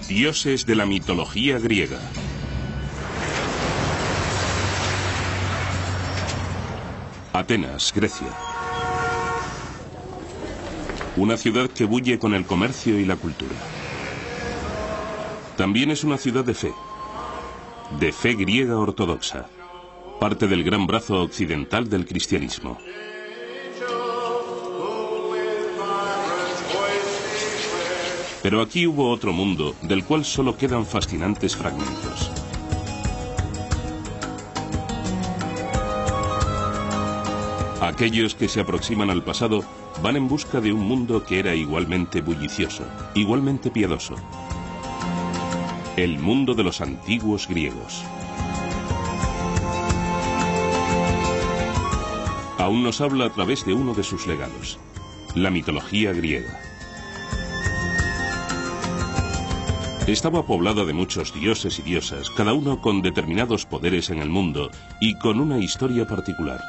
Dioses de la mitología griega. Atenas, Grecia. Una ciudad que bulle con el comercio y la cultura. También es una ciudad de fe griega ortodoxa, parte del gran brazo occidental del cristianismo. Pero aquí hubo otro mundo, del cual solo quedan fascinantes fragmentos. Aquellos que se aproximan al pasado van en busca de un mundo que era igualmente bullicioso, igualmente piadoso. El mundo de los antiguos griegos. Aún nos habla a través de uno de sus legados, la mitología griega. Estaba poblada de muchos dioses y diosas, cada uno con determinados poderes en el mundo y con una historia particular.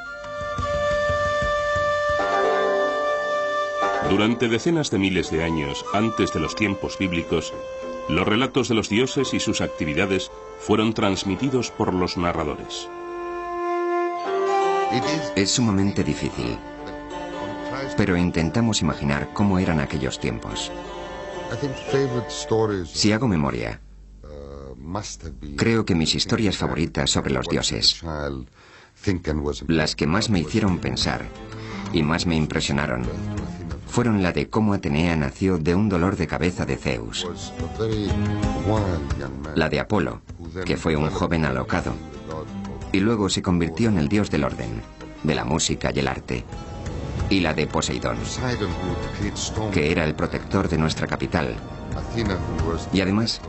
Durante decenas de miles de años antes de los tiempos bíblicos, los relatos de los dioses y sus actividades fueron transmitidos por los narradores. Es sumamente difícil, pero intentamos imaginar cómo eran aquellos tiempos. Si hago memoria, creo que mis historias favoritas sobre los dioses, las que más me hicieron pensar y más me impresionaron, fueron la de cómo Atenea nació de un dolor de cabeza de Zeus, la de Apolo, que fue un joven alocado, y luego se convirtió en el dios del orden, de la música y el arte, y la de Poseidón, que era el protector de nuestra capital, y además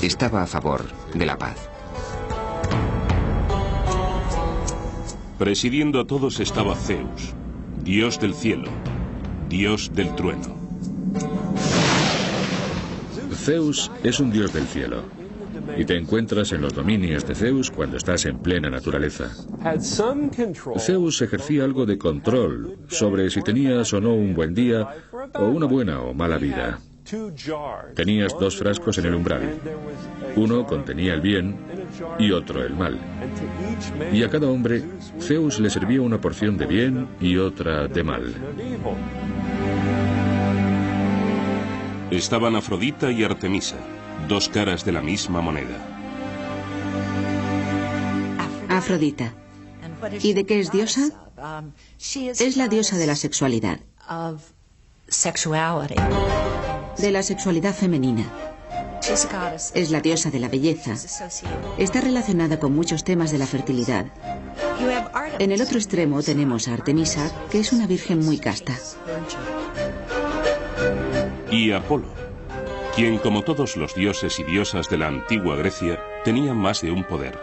estaba a favor de la paz. Presidiendo a todos estaba Zeus, dios del cielo, dios del trueno. Zeus es un dios del cielo, y te encuentras en los dominios de Zeus cuando estás en plena naturaleza. Zeus ejercía algo de control sobre si tenías o no un buen día o una buena o mala vida. Tenías dos frascos en el umbral. Uno contenía el bien y otro el mal. Y a cada hombre, Zeus le servía una porción de bien y otra de mal. Estaban Afrodita y Artemisa, dos caras de la misma moneda. Afrodita. ¿Y de qué es diosa? Es la diosa de la sexualidad. De la sexualidad femenina. Es la diosa de la belleza. Está relacionada con muchos temas de la fertilidad. En el otro extremo tenemos a Artemisa, que es una virgen muy casta. Y Apolo, quien, como todos los dioses y diosas de la antigua Grecia, tenía más de un poder.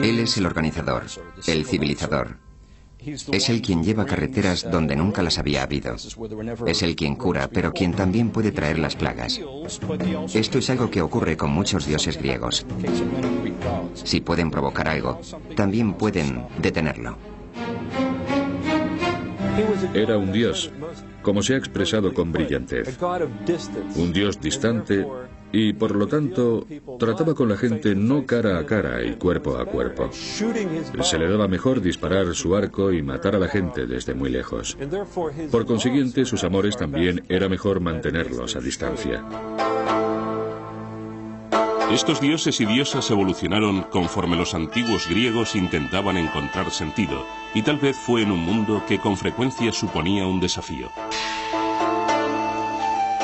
Él es el organizador, el civilizador. Es el quien lleva carreteras donde nunca las había habido. Es el quien cura, pero quien también puede traer las plagas. Esto es algo que ocurre con muchos dioses griegos. Si pueden provocar algo, también pueden detenerlo. Era un dios, como se ha expresado con brillantez. Un dios distante y, por lo tanto, trataba con la gente no cara a cara y cuerpo a cuerpo. Se le daba mejor disparar su arco y matar a la gente desde muy lejos. Por consiguiente, sus amores también era mejor mantenerlos a distancia. Estos dioses y diosas evolucionaron conforme los antiguos griegos intentaban encontrar sentido, y tal vez fue en un mundo que con frecuencia suponía un desafío.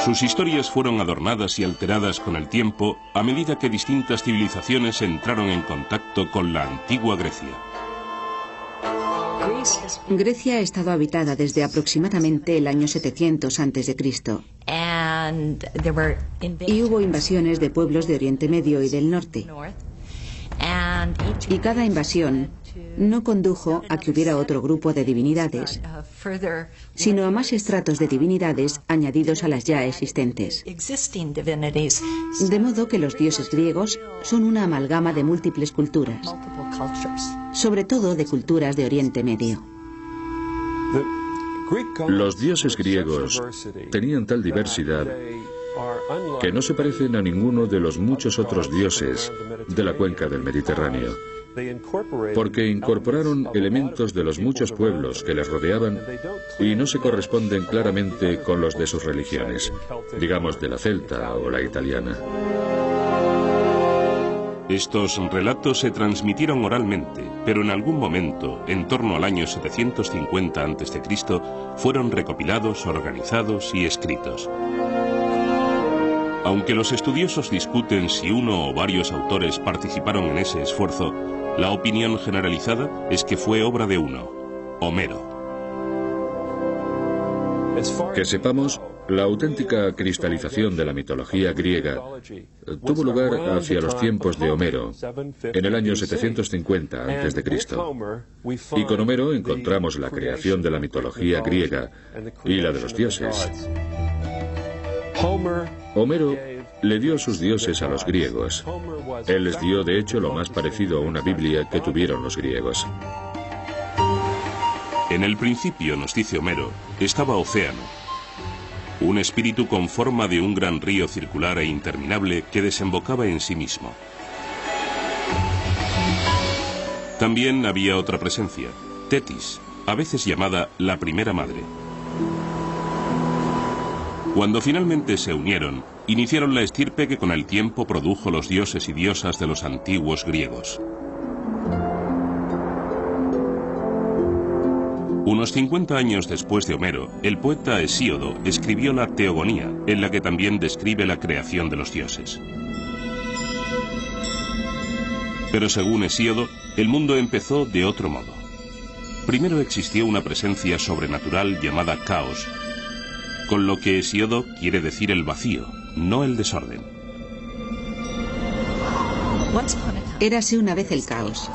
Sus historias fueron adornadas y alteradas con el tiempo a medida que distintas civilizaciones entraron en contacto con la antigua Grecia. Grecia ha estado habitada desde aproximadamente el año 700 a.C. Y hubo invasiones de pueblos de Oriente Medio y del norte. Y cada invasión no condujo a que hubiera otro grupo de divinidades, sino a más estratos de divinidades añadidos a las ya existentes. De modo que los dioses griegos son una amalgama de múltiples culturas, sobre todo de culturas de Oriente Medio. Los dioses griegos tenían tal diversidad que no se parecen a ninguno de los muchos otros dioses de la cuenca del Mediterráneo, porque incorporaron elementos de los muchos pueblos que les rodeaban y no se corresponden claramente con los de sus religiones, digamos de la celta o la italiana. Estos relatos se transmitieron oralmente, pero en algún momento, en torno al año 750 a.C., fueron recopilados, organizados y escritos. Aunque los estudiosos discuten si uno o varios autores participaron en ese esfuerzo, la opinión generalizada es que fue obra de uno, Homero. Que sepamos, la auténtica cristalización de la mitología griega tuvo lugar hacia los tiempos de Homero, en el año 750 a.C. Y con Homero encontramos la creación de la mitología griega y la de los dioses. Homero le dio sus dioses a los griegos. Él les dio, de hecho, lo más parecido a una Biblia que tuvieron los griegos. En el principio, nos dice Homero, estaba Océano, un espíritu con forma de un gran río circular e interminable que desembocaba en sí mismo. También había otra presencia, Tetis, a veces llamada la primera madre. Cuando finalmente se unieron, iniciaron la estirpe que con el tiempo produjo los dioses y diosas de los antiguos griegos. Unos 50 años después de Homero, el poeta Hesíodo escribió la Teogonía, en la que también describe la creación de los dioses. Pero según Hesíodo, el mundo empezó de otro modo. Primero existió una presencia sobrenatural llamada caos, con lo que Hesíodo quiere decir el vacío, no el desorden. Érase una vez el caos.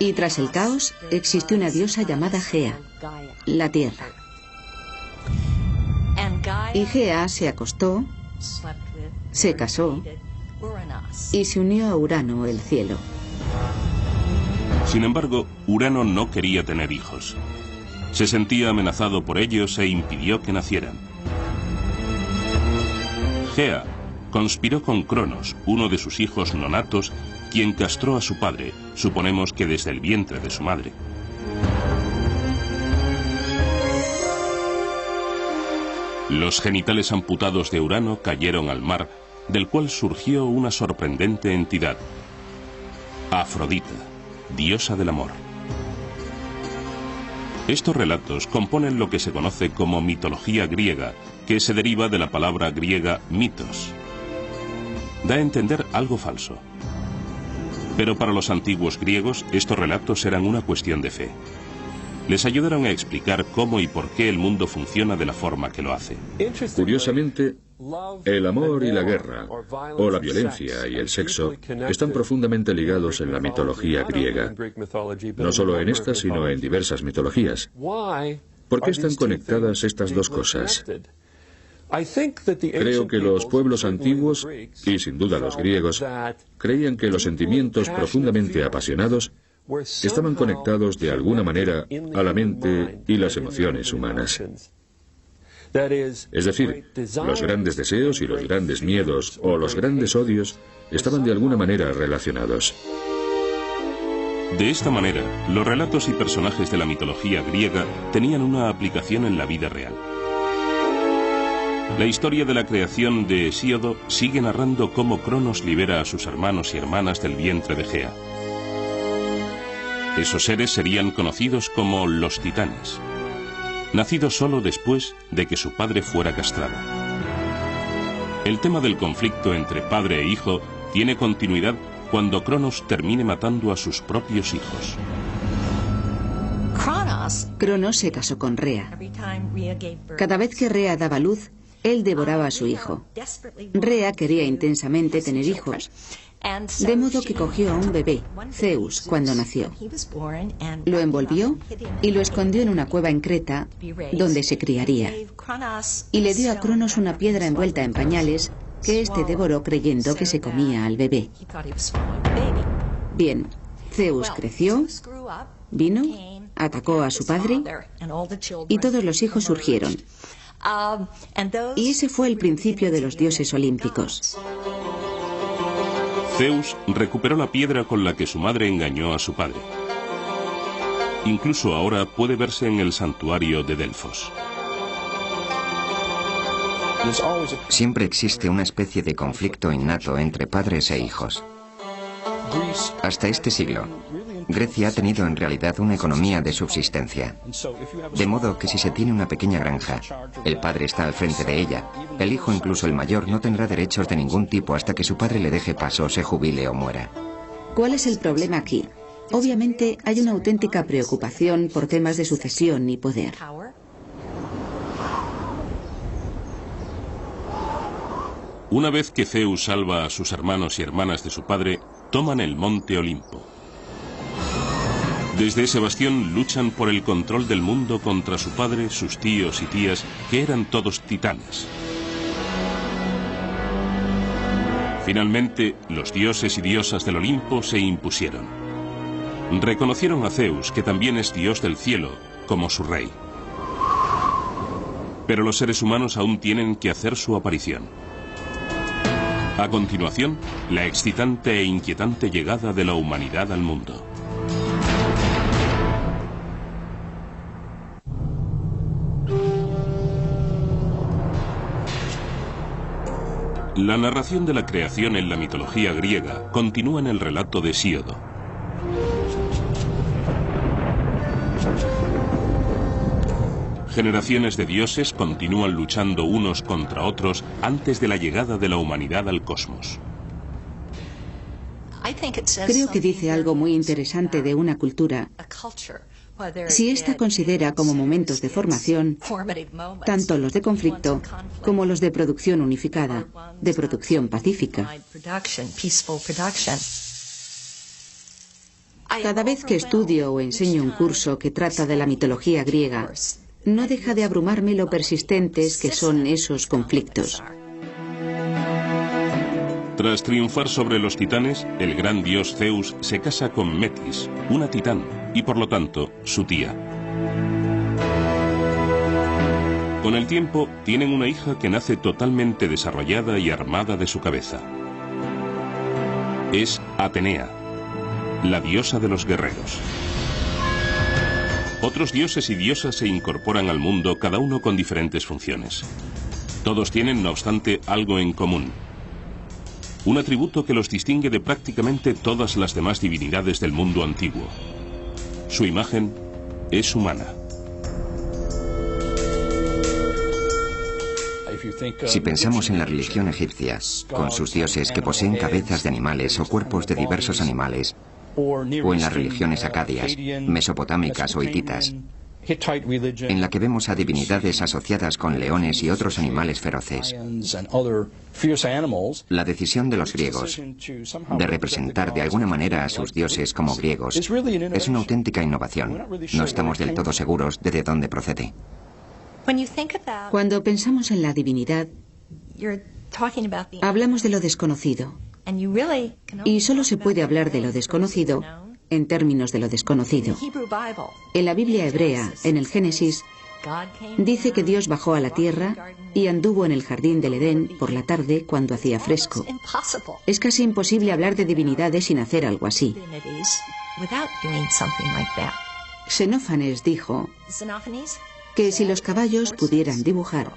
Y tras el caos existió una diosa llamada Gea, la tierra. Y Gea se acostó, se casó y se unió a Urano, el cielo. Sin embargo, Urano no quería tener hijos. Se sentía amenazado por ellos e impidió que nacieran. Gea conspiró con Cronos, uno de sus hijos nonatos, quien castró a su padre, suponemos que desde el vientre de su madre. Los genitales amputados de Urano cayeron al mar, del cual surgió una sorprendente entidad, Afrodita, diosa del amor. Estos relatos componen lo que se conoce como mitología griega, que se deriva de la palabra griega mitos. Da a entender algo falso. Pero para los antiguos griegos, estos relatos eran una cuestión de fe. Les ayudaron a explicar cómo y por qué el mundo funciona de la forma que lo hace. Curiosamente, el amor y la guerra, o la violencia y el sexo, están profundamente ligados en la mitología griega. No solo en esta, sino en diversas mitologías. ¿Por qué están conectadas estas dos cosas? Creo que los pueblos antiguos, y sin duda los griegos, creían que los sentimientos profundamente apasionados estaban conectados de alguna manera a la mente y las emociones humanas. Es decir, los grandes deseos y los grandes miedos o los grandes odios estaban de alguna manera relacionados. De esta manera, los relatos y personajes de la mitología griega tenían una aplicación en la vida real. La historia de la creación de Hesíodo sigue narrando cómo Cronos libera a sus hermanos y hermanas del vientre de Gea. Esos seres serían conocidos como los titanes, nacidos solo después de que su padre fuera castrado. El tema del conflicto entre padre e hijo tiene continuidad cuando Cronos termine matando a sus propios hijos. Cronos se casó con Rea. Cada vez que Rea daba luz, él devoraba a su hijo. Rea quería intensamente tener hijos, de modo que cogió a un bebé, Zeus, cuando nació. Lo envolvió y lo escondió en una cueva en Creta, donde se criaría. Y le dio a Cronos una piedra envuelta en pañales que éste devoró creyendo que se comía al bebé. Bien, Zeus creció, vino, atacó a su padre y todos los hijos surgieron. Y ese fue el principio de los dioses olímpicos. Zeus recuperó la piedra con la que su madre engañó a su padre. Incluso ahora puede verse en el santuario de Delfos. Siempre existe una especie de conflicto innato entre padres e hijos. Hasta este siglo, Grecia ha tenido en realidad una economía de subsistencia. De modo que si se tiene una pequeña granja, el padre está al frente de ella. El hijo, incluso el mayor, no tendrá derechos de ningún tipo hasta que su padre le deje paso, se jubile o muera. ¿Cuál es el problema aquí? Obviamente hay una auténtica preocupación por temas de sucesión y poder. Una vez que Zeus salva a sus hermanos y hermanas de su padre, toman el monte Olimpo. Desde ese bastión luchan por el control del mundo contra su padre, sus tíos y tías, que eran todos titanes. Finalmente, los dioses y diosas del Olimpo se impusieron. Reconocieron a Zeus, que también es dios del cielo, como su rey. Pero los seres humanos aún tienen que hacer su aparición. A continuación, la excitante e inquietante llegada de la humanidad al mundo. La narración de la creación en la mitología griega continúa en el relato de Hesíodo. Generaciones de dioses continúan luchando unos contra otros antes de la llegada de la humanidad al cosmos. Creo que dice algo muy interesante de una cultura. Si ésta considera como momentos de formación tanto los de conflicto como los de producción unificada, de producción pacífica. Cada vez que estudio o enseño un curso que trata de la mitología griega, no deja de abrumarme lo persistentes que son esos conflictos. Tras triunfar sobre los titanes, el gran dios Zeus se casa con Metis, una titán, y por lo tanto, su tía. Con el tiempo, tienen una hija que nace totalmente desarrollada y armada de su cabeza. Es Atenea, la diosa de los guerreros. Otros dioses y diosas se incorporan al mundo, cada uno con diferentes funciones. Todos tienen, no obstante, algo en común. Un atributo que los distingue de prácticamente todas las demás divinidades del mundo antiguo. Su imagen es humana. Si pensamos en la religión egipcia, con sus dioses que poseen cabezas de animales o cuerpos de diversos animales, o en las religiones acadias, mesopotámicas o hititas, en la que vemos a divinidades asociadas con leones y otros animales feroces. La decisión de los griegos de representar de alguna manera a sus dioses como griegos es una auténtica innovación. No estamos del todo seguros de dónde procede. Cuando pensamos en la divinidad, hablamos de lo desconocido. Y solo se puede hablar de lo desconocido en términos de lo desconocido. En la Biblia hebrea, en el Génesis, dice que Dios bajó a la tierra y anduvo en el jardín del Edén por la tarde cuando hacía fresco. Es casi imposible hablar de divinidades sin hacer algo así. Xenófanes dijo que si los caballos pudieran dibujar,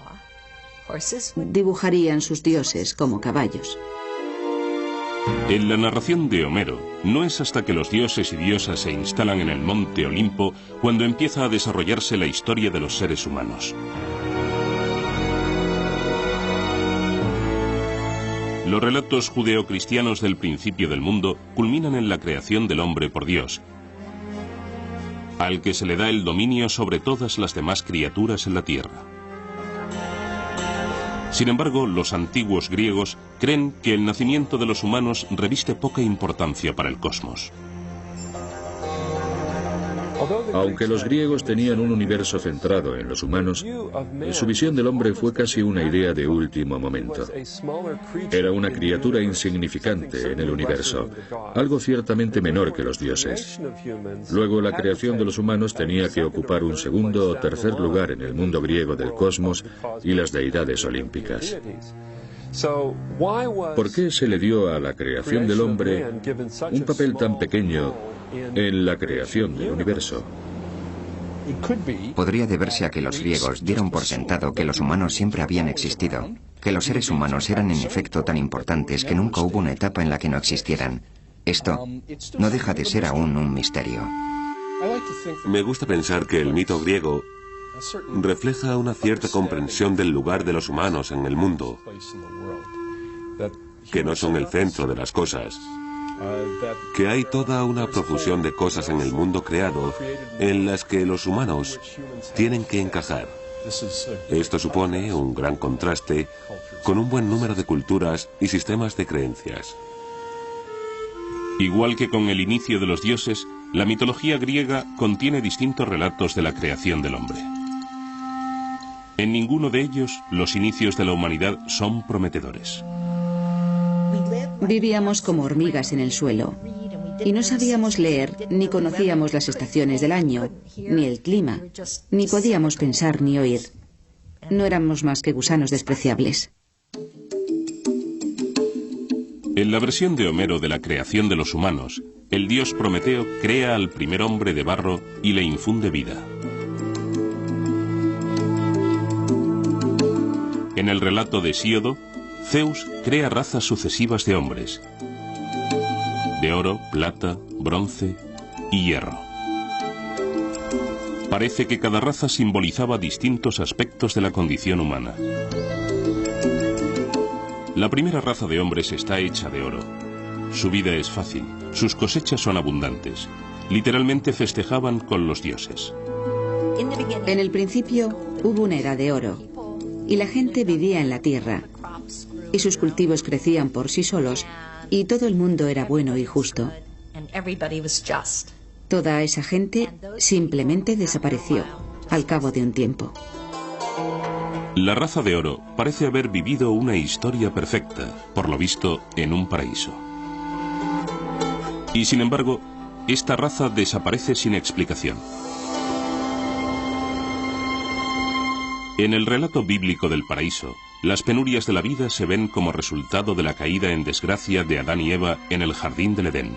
dibujarían sus dioses como caballos. En la narración de Homero, no es hasta que los dioses y diosas se instalan en el monte Olimpo cuando empieza a desarrollarse la historia de los seres humanos. Los relatos judeocristianos del principio del mundo culminan en la creación del hombre por Dios, al que se le da el dominio sobre todas las demás criaturas en la tierra. Sin embargo, los antiguos griegos creen que el nacimiento de los humanos reviste poca importancia para el cosmos. Aunque los griegos tenían un universo centrado en los humanos, su visión del hombre fue casi una idea de último momento. Era una criatura insignificante en el universo, algo ciertamente menor que los dioses. Luego, la creación de los humanos tenía que ocupar un segundo o tercer lugar en el mundo griego del cosmos y las deidades olímpicas. ¿Por qué se le dio a la creación del hombre un papel tan pequeño en la creación del universo? Podría deberse a que los griegos dieron por sentado que los humanos siempre habían existido, que los seres humanos eran en efecto tan importantes que nunca hubo una etapa en la que no existieran. Esto no deja de ser aún un misterio. Me gusta pensar que el mito griego refleja una cierta comprensión del lugar de los humanos en el mundo, que no son el centro de las cosas, que hay toda una profusión de cosas en el mundo creado en las que los humanos tienen que encajar. Esto supone un gran contraste con un buen número de culturas y sistemas de creencias. Igual que con el inicio de los dioses, la mitología griega contiene distintos relatos de la creación del hombre. En ninguno de ellos los inicios de la humanidad son prometedores. Vivíamos como hormigas en el suelo y no sabíamos leer ni conocíamos las estaciones del año, ni el clima, ni podíamos pensar ni oír. No éramos más que gusanos despreciables. En la versión de Homero de la creación de los humanos, el dios Prometeo crea al primer hombre de barro y le infunde vida. En el relato de Hesíodo, Zeus crea razas sucesivas de hombres, de oro, plata, bronce y hierro. Parece que cada raza simbolizaba distintos aspectos de la condición humana. La primera raza de hombres está hecha de oro. Su vida es fácil, sus cosechas son abundantes. Literalmente festejaban con los dioses. En el principio hubo una edad de oro, y la gente vivía en la tierra, y sus cultivos crecían por sí solos, y todo el mundo era bueno y justo. Toda esa gente simplemente desapareció al cabo de un tiempo. La raza de oro parece haber vivido una historia perfecta, por lo visto, en un paraíso. Y sin embargo, esta raza desaparece sin explicación. En el relato bíblico del paraíso, las penurias de la vida se ven como resultado de la caída en desgracia de Adán y Eva en el jardín del Edén.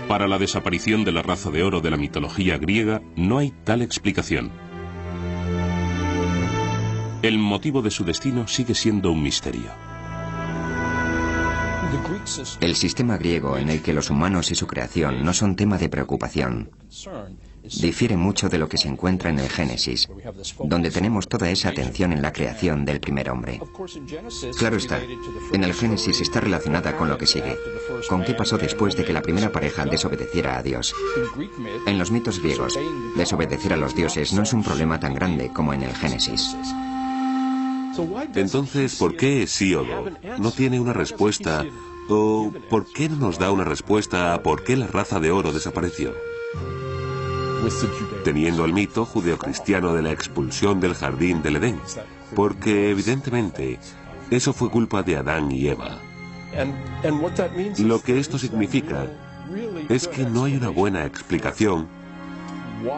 Para la desaparición de la raza de oro de la mitología griega no hay tal explicación. El motivo de su destino sigue siendo un misterio. El sistema griego en el que los humanos y su creación no son tema de preocupación difiere mucho de lo que se encuentra en el Génesis, donde tenemos toda esa atención en la creación del primer hombre. Claro está, en el Génesis está relacionada con lo que sigue, con qué pasó después de que la primera pareja desobedeciera a Dios. En los mitos griegos, desobedecer a los dioses no es un problema tan grande como en el Génesis. Entonces, ¿por qué Hesíodo no tiene una respuesta? ¿O por qué no nos da una respuesta a por qué la raza de oro desapareció? Teniendo el mito judeocristiano de la expulsión del jardín del Edén, porque evidentemente eso fue culpa de Adán y Eva. Lo que esto significa es que no hay una buena explicación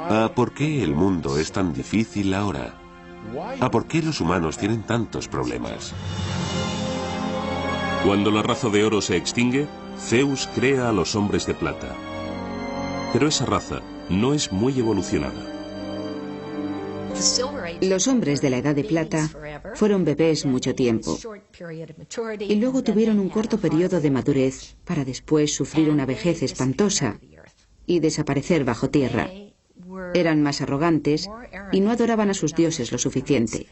a por qué el mundo es tan difícil ahora, a por qué los humanos tienen tantos problemas. Cuando la raza de oro se extingue, Zeus crea a los hombres de plata. Pero esa raza no es muy evolucionada. Los hombres de la Edad de Plata fueron bebés mucho tiempo y luego tuvieron un corto periodo de madurez para después sufrir una vejez espantosa y desaparecer bajo tierra. Eran más arrogantes y no adoraban a sus dioses lo suficiente.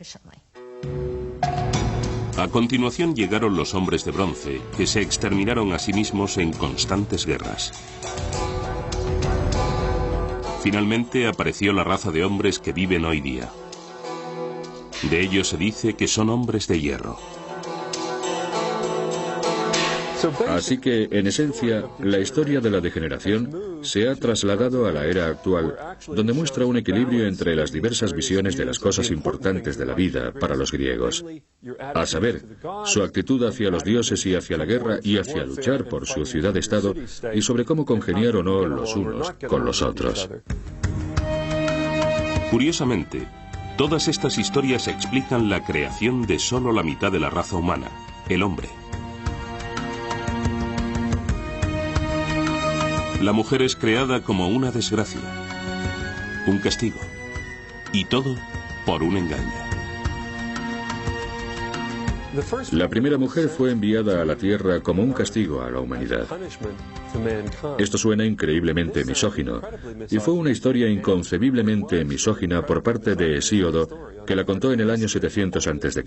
A continuación llegaron los hombres de bronce, que se exterminaron a sí mismos en constantes guerras. Finalmente apareció la raza de hombres que viven hoy día. De ellos se dice que son hombres de hierro. Así que, en esencia, la historia de la degeneración se ha trasladado a la era actual, donde muestra un equilibrio entre las diversas visiones de las cosas importantes de la vida para los griegos. A saber, su actitud hacia los dioses y hacia la guerra y hacia luchar por su ciudad-estado y sobre cómo congeniar o no los unos con los otros. Curiosamente, todas estas historias explican la creación de solo la mitad de la raza humana, el hombre. La mujer es creada como una desgracia, un castigo, y todo por un engaño. La primera mujer fue enviada a la tierra como un castigo a la humanidad. Esto suena increíblemente misógino, y fue una historia inconcebiblemente misógina por parte de Hesíodo, que la contó en el año 700 a.C.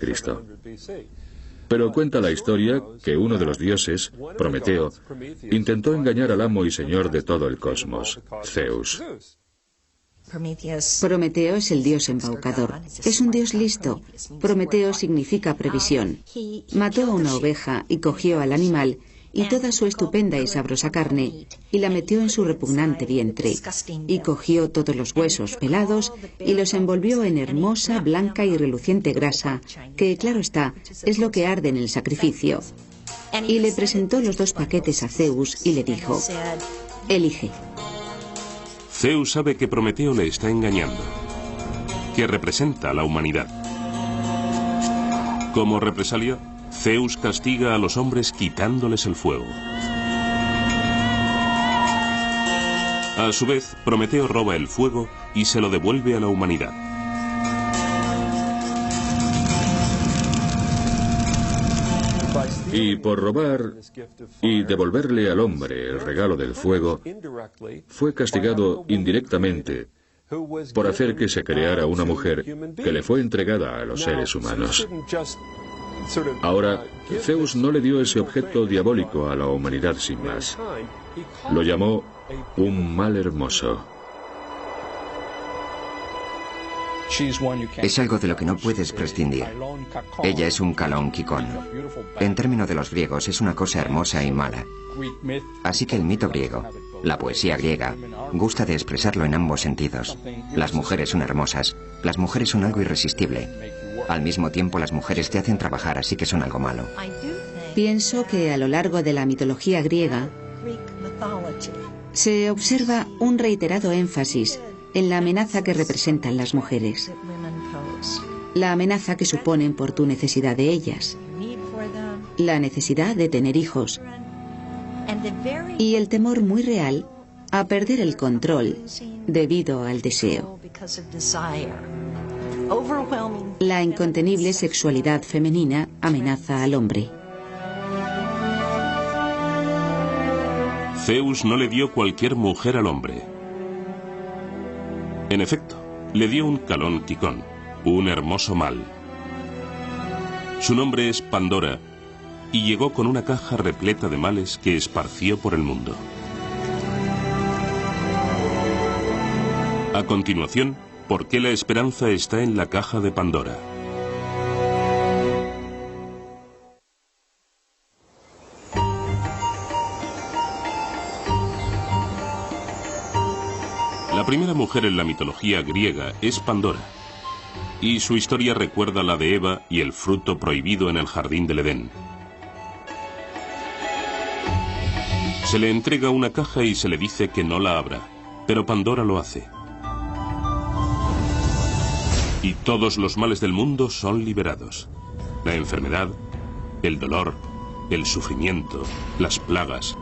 Pero cuenta la historia que uno de los dioses, Prometeo, intentó engañar al amo y señor de todo el cosmos, Zeus. Prometeo es el dios embaucador. Es un dios listo. Prometeo significa previsión. Mató a una oveja y cogió al animal y toda su estupenda y sabrosa carne y la metió en su repugnante vientre. Y cogió todos los huesos pelados y los envolvió en hermosa, blanca y reluciente grasa, que, claro está, es lo que arde en el sacrificio. Y le presentó los 2 paquetes a Zeus y le dijo: elige. Zeus sabe que Prometeo le está engañando, que representa a la humanidad. Como represalia, Zeus castiga a los hombres quitándoles el fuego. A su vez, Prometeo roba el fuego y se lo devuelve a la humanidad. Y por robar y devolverle al hombre el regalo del fuego, fue castigado indirectamente por hacer que se creara una mujer que le fue entregada a los seres humanos. Ahora, Zeus no le dio ese objeto diabólico a la humanidad sin más. Lo llamó un mal hermoso. Es algo de lo que no puedes prescindir. Ella es un Kalón Kikón. En términos de los griegos, es una cosa hermosa y mala. Así que el mito griego, la poesía griega, gusta de expresarlo en ambos sentidos. Las mujeres son hermosas. Las mujeres son algo irresistible. Al mismo tiempo, las mujeres te hacen trabajar, así que son algo malo. Pienso que a lo largo de la mitología griega se observa un reiterado énfasis en la amenaza que representan las mujeres, la amenaza que suponen por tu necesidad de ellas, la necesidad de tener hijos y el temor muy real a perder el control debido al deseo. La incontenible sexualidad femenina amenaza al hombre. Zeus no le dio cualquier mujer al hombre. En efecto, le dio un Kalón Kikón, un hermoso mal. Su nombre es Pandora, y llegó con una caja repleta de males que esparció por el mundo. A continuación, ¿por qué la esperanza está en la caja de Pandora? La primera mujer en la mitología griega es Pandora, y su historia recuerda la de Eva y el fruto prohibido en el jardín del Edén. Se le entrega una caja y se le dice que no la abra, pero Pandora lo hace. Y todos los males del mundo son liberados. La enfermedad, el dolor, el sufrimiento, las plagas.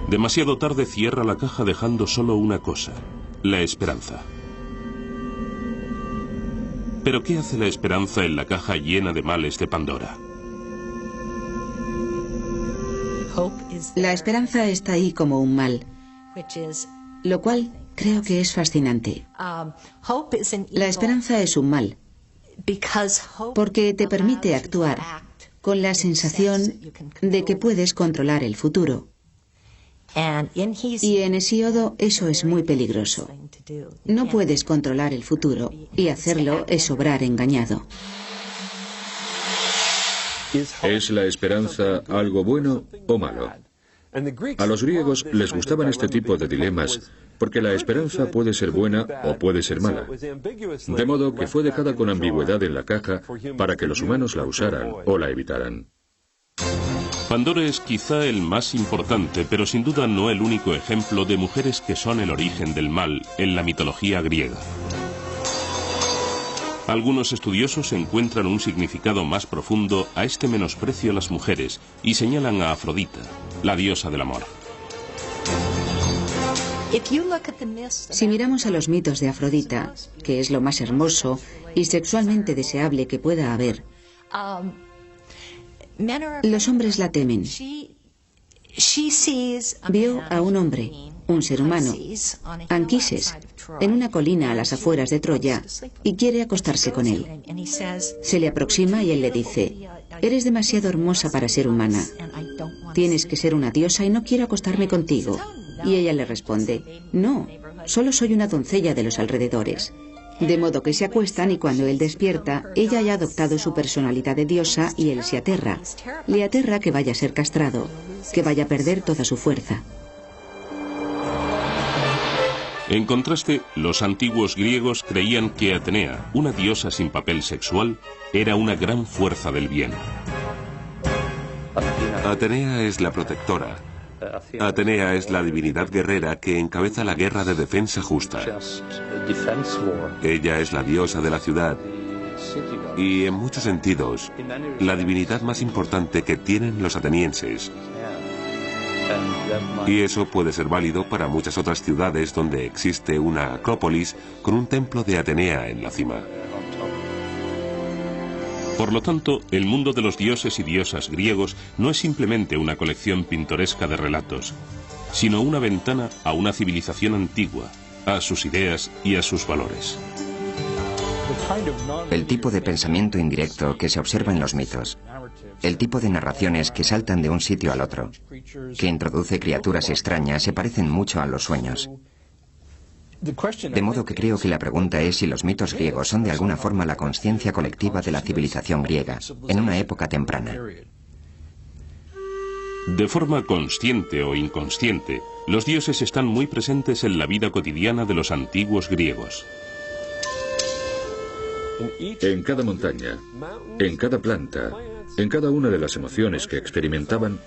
Demasiado tarde cierra la caja dejando solo una cosa, la esperanza. ¿Pero qué hace la esperanza en la caja llena de males de Pandora? La esperanza está ahí como un mal, lo cual creo que es fascinante. La esperanza es un mal, porque te permite actuar con la sensación de que puedes controlar el futuro. Y en Hesíodo eso es muy peligroso. No puedes controlar el futuro, y hacerlo es obrar engañado. ¿Es la esperanza algo bueno o malo? A los griegos les gustaban este tipo de dilemas porque la esperanza puede ser buena o puede ser mala. De modo que fue dejada con ambigüedad en la caja para que los humanos la usaran o la evitaran. Pandora es quizá el más importante, pero sin duda no el único ejemplo de mujeres que son el origen del mal en la mitología griega. Algunos estudiosos encuentran un significado más profundo a este menosprecio a las mujeres y señalan a Afrodita, la diosa del amor. Si miramos a los mitos de Afrodita, que es lo más hermoso y sexualmente deseable que pueda haber, los hombres la temen. Vio a un hombre, un ser humano, Anquises, en una colina a las afueras de Troya y quiere acostarse con él. Se le aproxima y él le dice: eres demasiado hermosa para ser humana. Tienes que ser una diosa y no quiero acostarme contigo. Y ella le responde: no, solo soy una doncella de los alrededores. De modo que se acuestan y cuando él despierta, ella haya adoptado su personalidad de diosa y él se aterra. Le aterra que vaya a ser castrado, que vaya a perder toda su fuerza. En contraste, los antiguos griegos creían que Atenea, una diosa sin papel sexual, era una gran fuerza del bien. Atenea es la protectora. Atenea es la divinidad guerrera que encabeza la guerra de defensa justa. Ella es la diosa de la ciudad y, en muchos sentidos, la divinidad más importante que tienen los atenienses. Y eso puede ser válido para muchas otras ciudades donde existe una acrópolis con un templo de Atenea en la cima. Por lo tanto, el mundo de los dioses y diosas griegos no es simplemente una colección pintoresca de relatos, sino una ventana a una civilización antigua, a sus ideas y a sus valores. El tipo de pensamiento indirecto que se observa en los mitos, el tipo de narraciones que saltan de un sitio al otro, que introduce criaturas extrañas, se parecen mucho a los sueños. De modo que creo que la pregunta es si los mitos griegos son de alguna forma la consciencia colectiva de la civilización griega, en una época temprana. De forma consciente o inconsciente, los dioses están muy presentes en la vida cotidiana de los antiguos griegos. En cada montaña, en cada planta, en cada una de las emociones que experimentaban,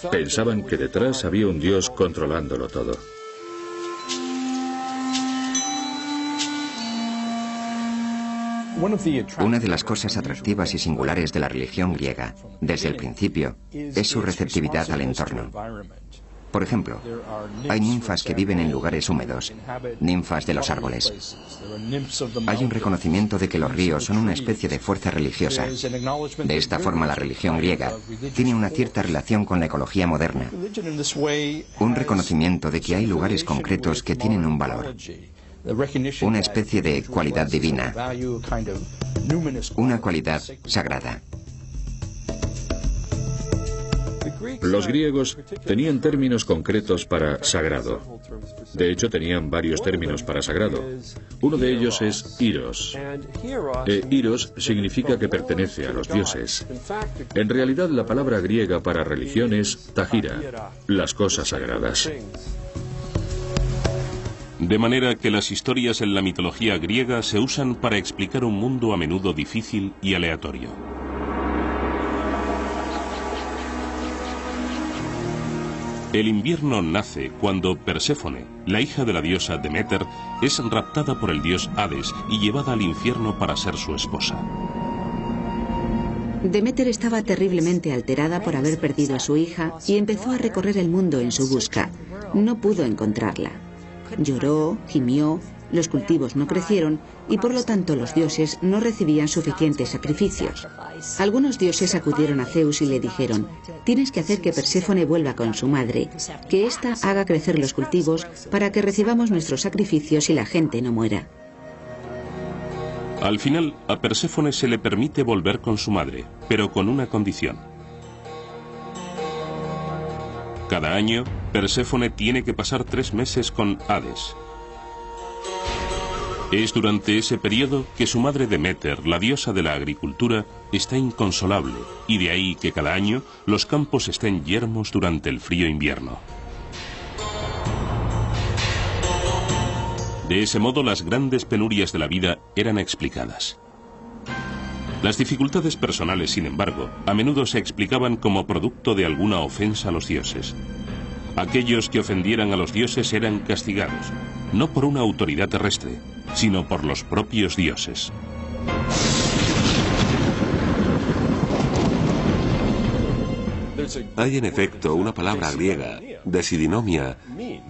pensaban que detrás había un dios controlándolo todo. Una de las cosas atractivas y singulares de la religión griega, desde el principio, es su receptividad al entorno. Por ejemplo, hay ninfas que viven en lugares húmedos, ninfas de los árboles. Hay un reconocimiento de que los ríos son una especie de fuerza religiosa. De esta forma, la religión griega tiene una cierta relación con la ecología moderna. Un reconocimiento de que hay lugares concretos que tienen un valor. Una especie de cualidad divina, una cualidad sagrada. Los griegos tenían términos concretos para sagrado. De hecho, tenían varios términos para sagrado. Uno de ellos es Iros. Iros significa que pertenece a los dioses. En realidad, la palabra griega para religión es Tagira, las cosas sagradas. De manera que las historias en la mitología griega se usan para explicar un mundo a menudo difícil y aleatorio. El invierno nace cuando Perséfone, la hija de la diosa Deméter, es raptada por el dios Hades y llevada al infierno para ser su esposa. Deméter estaba terriblemente alterada por haber perdido a su hija y empezó a recorrer el mundo en su busca. No pudo encontrarla. Lloró, gimió, los cultivos no crecieron y por lo tanto los dioses no recibían suficientes sacrificios. Algunos dioses acudieron a Zeus y le dijeron: tienes que hacer que Perséfone vuelva con su madre, que ésta haga crecer los cultivos para que recibamos nuestros sacrificios y la gente no muera. Al final, a Perséfone se le permite volver con su madre, pero con una condición. Cada año, Perséfone tiene que pasar 3 meses con Hades. Es durante ese periodo que su madre Deméter, la diosa de la agricultura, está inconsolable, y de ahí que cada año los campos estén yermos durante el frío invierno. De ese modo, las grandes penurias de la vida eran explicadas. Las dificultades personales, sin embargo, a menudo se explicaban como producto de alguna ofensa a los dioses. Aquellos que ofendieran a los dioses eran castigados, no por una autoridad terrestre, sino por los propios dioses. Hay en efecto una palabra griega, desidinomia,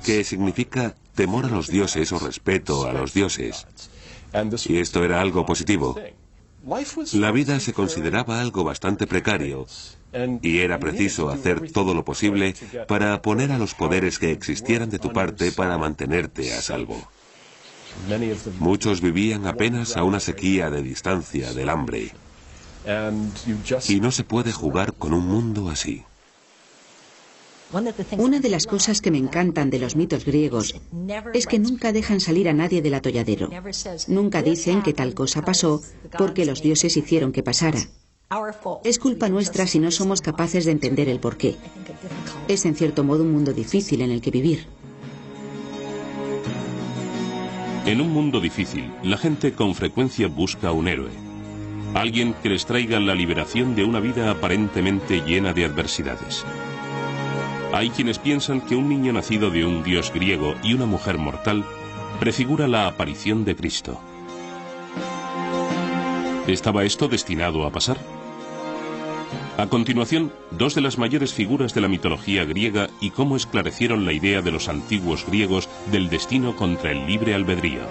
que significa temor a los dioses o respeto a los dioses. Y esto era algo positivo. La vida se consideraba algo bastante precario y era preciso hacer todo lo posible para poner a los poderes que existieran de tu parte para mantenerte a salvo. Muchos vivían apenas a una sequía de distancia del hambre. Y no se puede jugar con un mundo así. Una de las cosas que me encantan de los mitos griegos es que nunca dejan salir a nadie del atolladero. Nunca dicen que tal cosa pasó porque los dioses hicieron que pasara. Es culpa nuestra si no somos capaces de entender el porqué. Es en cierto modo un mundo difícil en el que vivir. En un mundo difícil, la gente con frecuencia busca un héroe. Alguien que les traiga la liberación de una vida aparentemente llena de adversidades. Hay quienes piensan que un niño nacido de un dios griego y una mujer mortal prefigura la aparición de Cristo. ¿Estaba esto destinado a pasar? A continuación, dos de las mayores figuras de la mitología griega y cómo esclarecieron la idea de los antiguos griegos del destino contra el libre albedrío.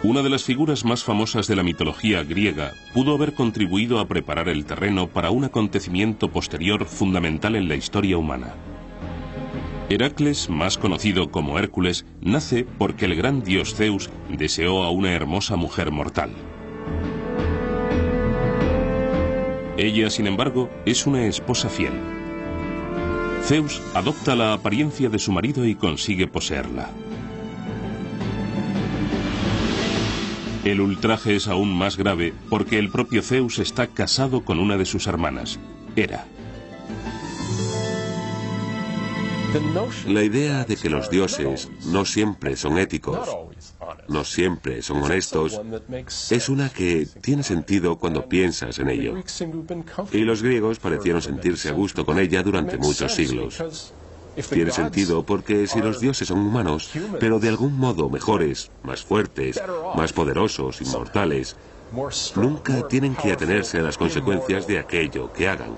Una de las figuras más famosas de la mitología griega pudo haber contribuido a preparar el terreno para un acontecimiento posterior fundamental en la historia humana. Heracles, más conocido como Hércules, nace porque el gran dios Zeus deseó a una hermosa mujer mortal. Ella, sin embargo, es una esposa fiel. Zeus adopta la apariencia de su marido y consigue poseerla. El ultraje es aún más grave porque el propio Zeus está casado con una de sus hermanas, Hera. La idea de que los dioses no siempre son éticos, no siempre son honestos, es una que tiene sentido cuando piensas en ello. Y los griegos parecieron sentirse a gusto con ella durante muchos siglos. Tiene sentido porque si los dioses son humanos, pero de algún modo mejores, más fuertes, más poderosos, inmortales, nunca tienen que atenerse a las consecuencias de aquello que hagan.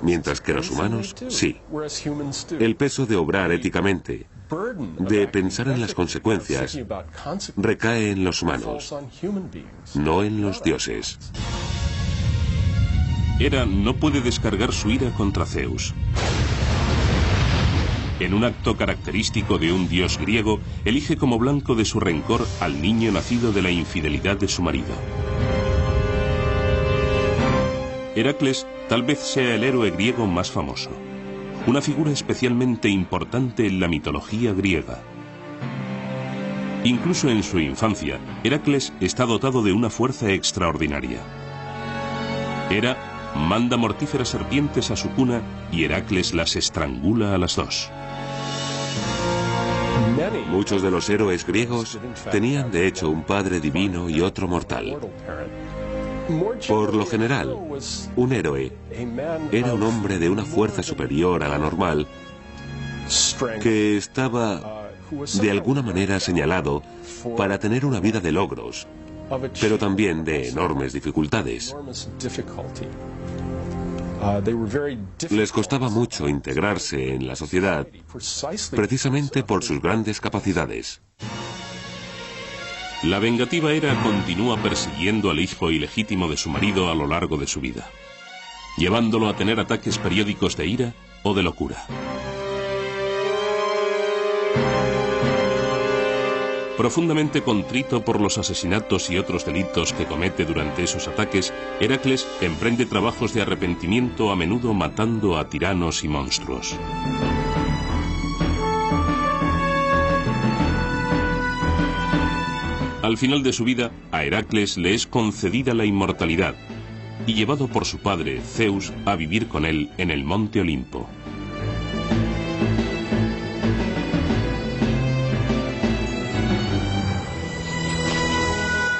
Mientras que los humanos, sí. El peso de obrar éticamente, de pensar en las consecuencias, recae en los humanos, no en los dioses. Hera no puede descargar su ira contra Zeus. En un acto característico de un dios griego, elige como blanco de su rencor al niño nacido de la infidelidad de su marido. Heracles tal vez sea el héroe griego más famoso, una figura especialmente importante en la mitología griega. Incluso en su infancia, Heracles está dotado de una fuerza extraordinaria. Hera manda mortíferas serpientes a su cuna y Heracles las estrangula a las dos. Muchos de los héroes griegos tenían de hecho un padre divino y otro mortal. Por lo general, un héroe era un hombre de una fuerza superior a la normal que estaba de alguna manera señalado para tener una vida de logros, pero también de enormes dificultades. Les costaba mucho integrarse en la sociedad, precisamente por sus grandes capacidades. La vengativa Hera continúa persiguiendo al hijo ilegítimo de su marido a lo largo de su vida, llevándolo a tener ataques periódicos de ira o de locura. Profundamente contrito por los asesinatos y otros delitos que comete durante esos ataques, Heracles emprende trabajos de arrepentimiento, a menudo matando a tiranos y monstruos. Al final de su vida, a Heracles le es concedida la inmortalidad y llevado por su padre, Zeus, a vivir con él en el monte Olimpo.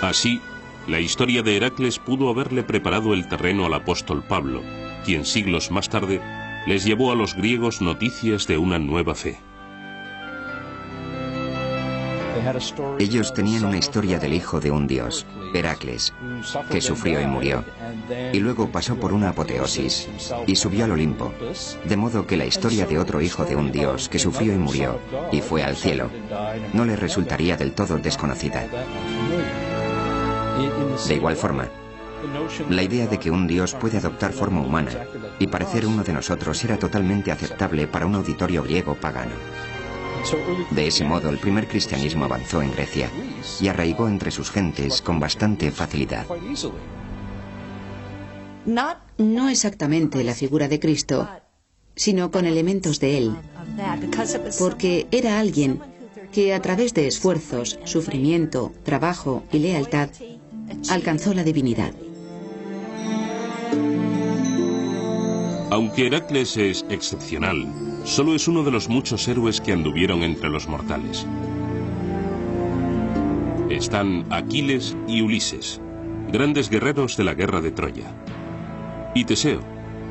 Así, la historia de Heracles pudo haberle preparado el terreno al apóstol Pablo, quien siglos más tarde les llevó a los griegos noticias de una nueva fe. Ellos tenían una historia del hijo de un dios, Heracles, que sufrió y murió, y luego pasó por una apoteosis y subió al Olimpo, de modo que la historia de otro hijo de un dios que sufrió y murió y fue al cielo no le resultaría del todo desconocida. De igual forma, la idea de que un dios puede adoptar forma humana y parecer uno de nosotros era totalmente aceptable para un auditorio griego pagano. De ese modo, el primer cristianismo avanzó en Grecia y arraigó entre sus gentes con bastante facilidad. No exactamente la figura de Cristo, sino con elementos de él, porque era alguien que a través de esfuerzos, sufrimiento, trabajo y lealtad alcanzó la divinidad. Aunque Heracles es excepcional, solo es uno de los muchos héroes que anduvieron entre los mortales. Están Aquiles y Ulises, grandes guerreros de la guerra de Troya. Y Teseo,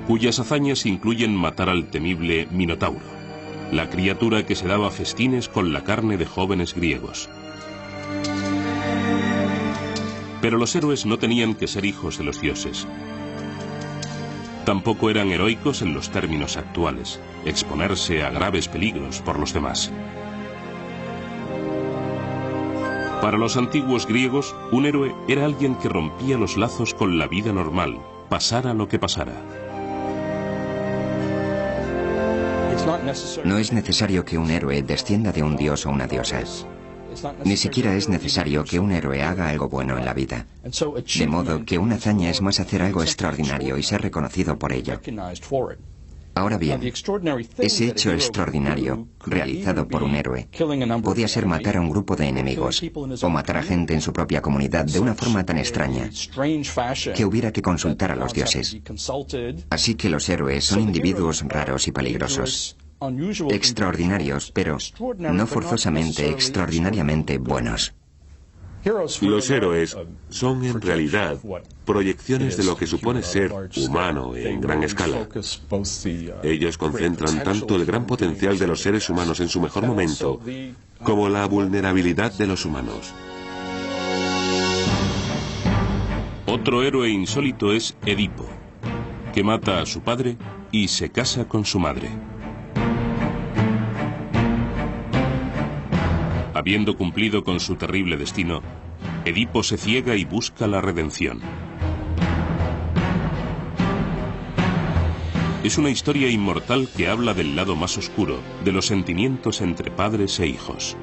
cuyas hazañas incluyen matar al temible Minotauro, la criatura que se daba festines con la carne de jóvenes griegos. Pero los héroes no tenían que ser hijos de los dioses. Tampoco eran heroicos en los términos actuales, exponerse a graves peligros por los demás. Para los antiguos griegos, un héroe era alguien que rompía los lazos con la vida normal, pasara lo que pasara. No es necesario que un héroe descienda de un dios o una diosa. Ni siquiera es necesario que un héroe haga algo bueno en la vida. De modo que una hazaña es más hacer algo extraordinario y ser reconocido por ello. Ahora bien, ese hecho extraordinario, realizado por un héroe, podía ser matar a un grupo de enemigos, o matar a gente en su propia comunidad de una forma tan extraña que hubiera que consultar a los dioses. Así que los héroes son individuos raros y peligrosos. Extraordinarios, pero no forzosamente extraordinariamente buenos. Los héroes son en realidad proyecciones de lo que supone ser humano en gran escala. Ellos concentran tanto el gran potencial de los seres humanos en su mejor momento como la vulnerabilidad de los humanos. Otro héroe insólito es Edipo, que mata a su padre y se casa con su madre. Habiendo cumplido con su terrible destino, Edipo se ciega y busca la redención. Es una historia inmortal que habla del lado más oscuro de los sentimientos entre padres e hijos.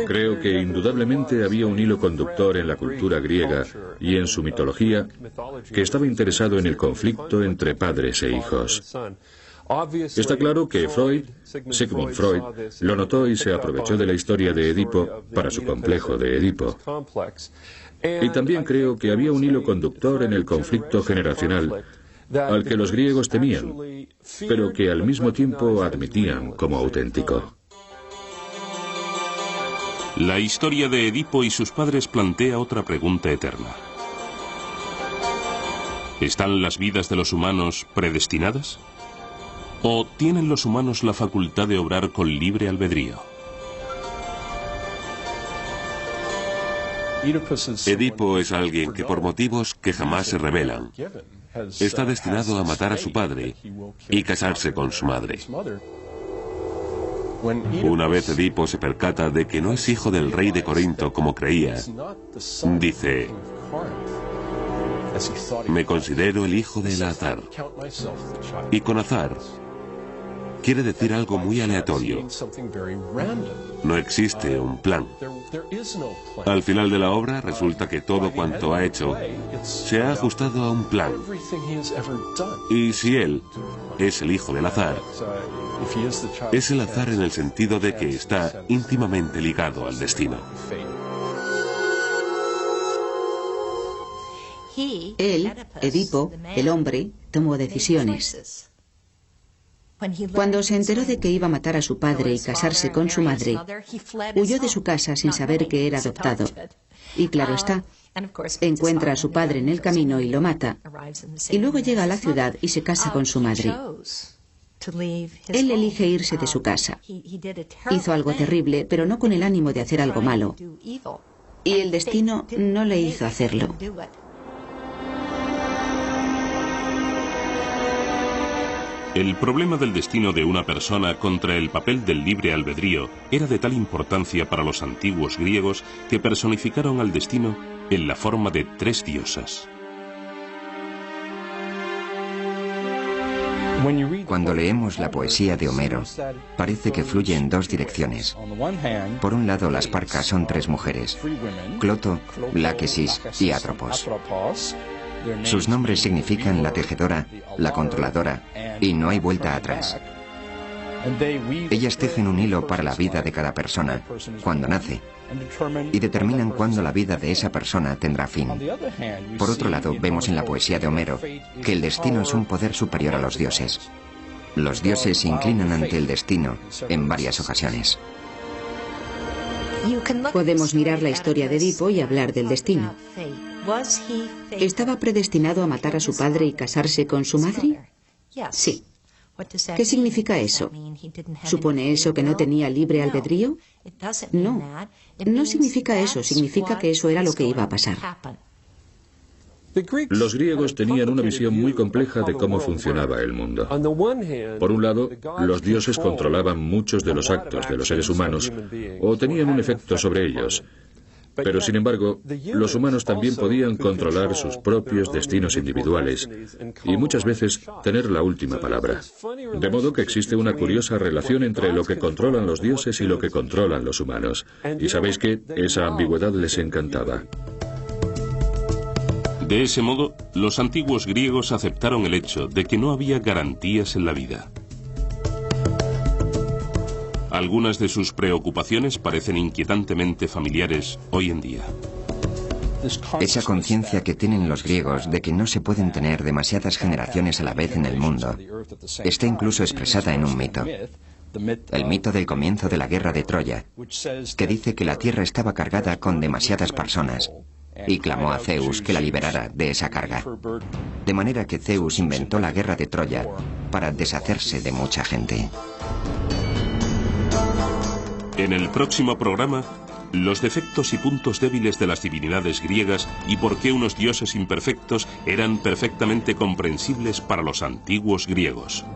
Creo que indudablemente había un hilo conductor en la cultura griega y en su mitología que estaba interesado en el conflicto entre padres e hijos. Está claro que Sigmund Freud, lo notó y se aprovechó de la historia de Edipo para su complejo de Edipo. Y también creo que había un hilo conductor en el conflicto generacional al que los griegos temían, pero que al mismo tiempo admitían como auténtico. La historia de Edipo y sus padres plantea otra pregunta eterna. ¿Están las vidas de los humanos predestinadas? ¿O tienen los humanos la facultad de obrar con libre albedrío? Edipo es alguien que por motivos que jamás se revelan, está destinado a matar a su padre y casarse con su madre. Una vez Edipo se percata de que no es hijo del rey de Corinto como creía, dice: me considero el hijo de Eleazar. Y con Azar quiere decir algo muy aleatorio. No existe un plan. Al final de la obra resulta que todo cuanto ha hecho se ha ajustado a un plan. Y si él es el hijo del azar, es el azar en el sentido de que está íntimamente ligado al destino. Él, Edipo, el hombre, tomó decisiones. Cuando se enteró de que iba a matar a su padre y casarse con su madre, huyó de su casa sin saber que era adoptado. Y claro está, encuentra a su padre en el camino y lo mata. Y luego llega a la ciudad y se casa con su madre. Él elige irse de su casa. Hizo algo terrible, pero no con el ánimo de hacer algo malo. Y el destino no le hizo hacerlo. El problema del destino de una persona contra el papel del libre albedrío era de tal importancia para los antiguos griegos que personificaron al destino en la forma de 3 diosas. Cuando leemos la poesía de Homero, parece que fluye en 2 direcciones. Por un lado, las Parcas son 3 mujeres: Cloto, Láquesis y Atropos. Sus nombres significan la tejedora, la controladora, y no hay vuelta atrás. Ellas tejen un hilo para la vida de cada persona, cuando nace, y determinan cuándo la vida de esa persona tendrá fin. Por otro lado, vemos en la poesía de Homero que el destino es un poder superior a los dioses. Los dioses se inclinan ante el destino en varias ocasiones. Podemos mirar la historia de Edipo y hablar del destino. ¿Estaba predestinado a matar a su padre y casarse con su madre? Sí. ¿Qué significa eso? ¿Supone eso que no tenía libre albedrío? No. No significa eso. Significa que eso era lo que iba a pasar. Los griegos tenían una visión muy compleja de cómo funcionaba el mundo. Por un lado, los dioses controlaban muchos de los actos de los seres humanos o tenían un efecto sobre ellos. Pero, sin embargo, los humanos también podían controlar sus propios destinos individuales y muchas veces tener la última palabra. De modo que existe una curiosa relación entre lo que controlan los dioses y lo que controlan los humanos. Y sabéis que esa ambigüedad les encantaba. De ese modo, los antiguos griegos aceptaron el hecho de que no había garantías en la vida. Algunas de sus preocupaciones parecen inquietantemente familiares hoy en día. Esa conciencia que tienen los griegos de que no se pueden tener demasiadas generaciones a la vez en el mundo está incluso expresada en un mito. El mito del comienzo de la guerra de Troya, que dice que la tierra estaba cargada con demasiadas personas y clamó a Zeus que la liberara de esa carga. De manera que Zeus inventó la guerra de Troya para deshacerse de mucha gente. En el próximo programa, los defectos y puntos débiles de las divinidades griegas y por qué unos dioses imperfectos eran perfectamente comprensibles para los antiguos griegos.